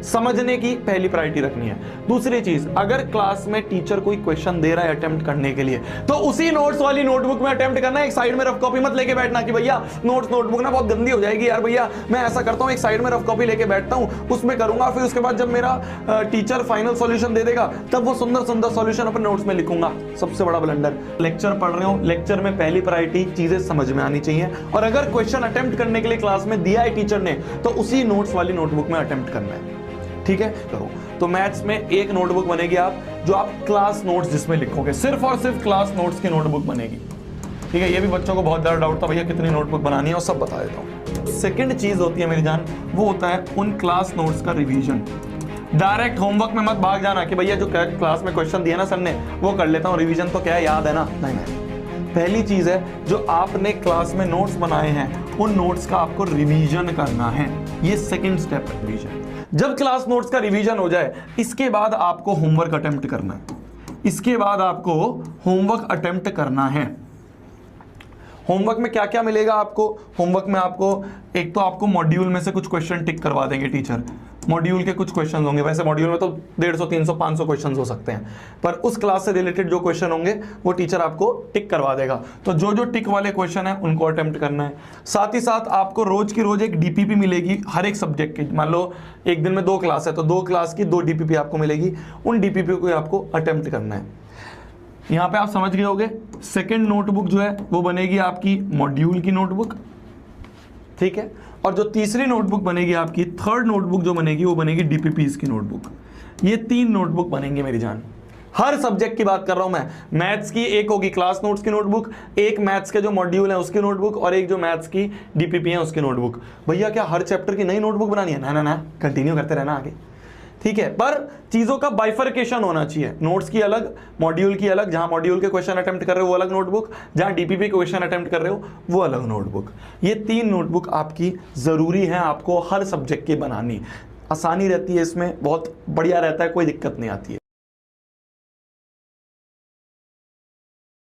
समझने की पहली प्रायोरिटी रखनी है। दूसरी चीज, अगर क्लास में टीचर कोई क्वेश्चन दे रहा है अटेम्प्ट करने के लिए, तो उसी नोट्स वाली नोटबुक में अटेम्प्ट करना है। एक साइड में रफ कॉपी मत लेके बैठना कि भैया नोटबुक ना बहुत गंदी हो जाएगी यार, भैया मैं ऐसा करता हूं एक साइड में रफ कॉपी लेके बैठता हूं, उसमें करूंगा, फिर उसके बाद जब मेरा टीचर फाइनल सॉल्यूशन दे देगा तब वो सुंदर सुंदर सॉल्यूशन अपने नोट्स में लिखूंगा। सबसे बड़ा ब्लंडर। लेक्चर पढ़ रहे हो, लेक्चर में पहली प्रायोरिटी चीजें समझ में आनी चाहिए, और अगर क्वेश्चन अटेम्प्ट करने के लिए क्लास में दिया है टीचर ने तो उसी नोट्स वाली नोटबुक में अटेम्प्ट करना है। ठीक है, करो। तो मैथ्स में एक नोटबुक बनेगी आप, जो आप क्लास नोट्स जिसमें लिखोगे, सिर्फ और सिर्फ क्लास नोट्स की नोटबुक बनेगी। ठीक है, ये भी बच्चों को बहुत ज्यादा डाउट था भैया कितनी नोटबुक बनानी है, और सब बता देता हूँ। सेकंड चीज होती है मेरी जान, वो होता है उन क्लास नोट्स का रिवीजन। डायरेक्ट होमवर्क में मत भाग जाना कि भैया जो क्लास में क्वेश्चन दिया ना सर ने वो कर लेता हूँ, रिवीजन तो क्या है, याद है ना। नहीं, पहली चीज है जो आपने क्लास में नोट्स बनाए हैं उन नोट्स का आपको रिवीजन करना है। ये सेकंड स्टेप है, रिवीजन। जब क्लास नोट्स का रिवीजन हो जाए, इसके बाद आपको होमवर्क अटेम्प्ट करना है। इसके बाद आपको होमवर्क अटेम्प्ट करना है। होमवर्क में क्या क्या मिलेगा आपको? होमवर्क में आपको एक तो आपको मॉड्यूल में से कुछ क्वेश्चन टिक करवा देंगे टीचर। मॉड्यूल के कुछ क्वेश्चन होंगे, वैसे मॉड्यूल में तो 150, 300, 500 क्वेश्चन हो सकते हैं, पर उस क्लास से रिलेटेड जो क्वेश्चन होंगे वो टीचर आपको टिक करवा देगा। तो जो जो टिक वाले क्वेश्चन है उनको अटेम्प्ट करना है। साथ ही साथ आपको रोज की रोज एक डीपीपी मिलेगी हर एक सब्जेक्ट की। मान लो एक दिन में 2 क्लास है तो 2 क्लास की 2 डीपीपी आपको मिलेगी, उन डीपीपी को आपको अटेम्प्ट करना है। यहाँ पे आप समझ गए होगे, सेकेंड नोटबुक जो है वो बनेगी आपकी मॉड्यूल की नोटबुक। ठीक है, और जो तीसरी नोटबुक बनेगी आपकी, थर्ड नोटबुक जो बनेगी वो बनेगी डीपीपीज की नोटबुक। ये 3 नोटबुक बनेंगे मेरी जान। हर सब्जेक्ट की बात कर रहा हूं मैं। मैथ्स की एक होगी क्लास नोट्स की नोटबुक, एक मैथ्स के जो मॉड्यूल है उसकी नोटबुक, और एक जो मैथ्स की डीपीपी है उसकी नोटबुक। भैया क्या हर चैप्टर की नई नोटबुक बनानी है? ना, कंटिन्यू करते रहना आगे। ठीक है, पर चीजों का बाइफर्केशन होना चाहिए। नोट्स की अलग, मॉड्यूल की अलग, जहां मॉड्यूल के क्वेश्चन अटेम्प्ट कर रहे हो वो अलग नोटबुक, जहां डीपीपी के क्वेश्चन अटेम्प्ट कर रहे हो वो अलग नोटबुक। ये 3 नोटबुक आपकी जरूरी है, आपको हर सब्जेक्ट की बनानी। आसानी रहती है इसमें, बहुत बढ़िया रहता है, कोई दिक्कत नहीं आती है।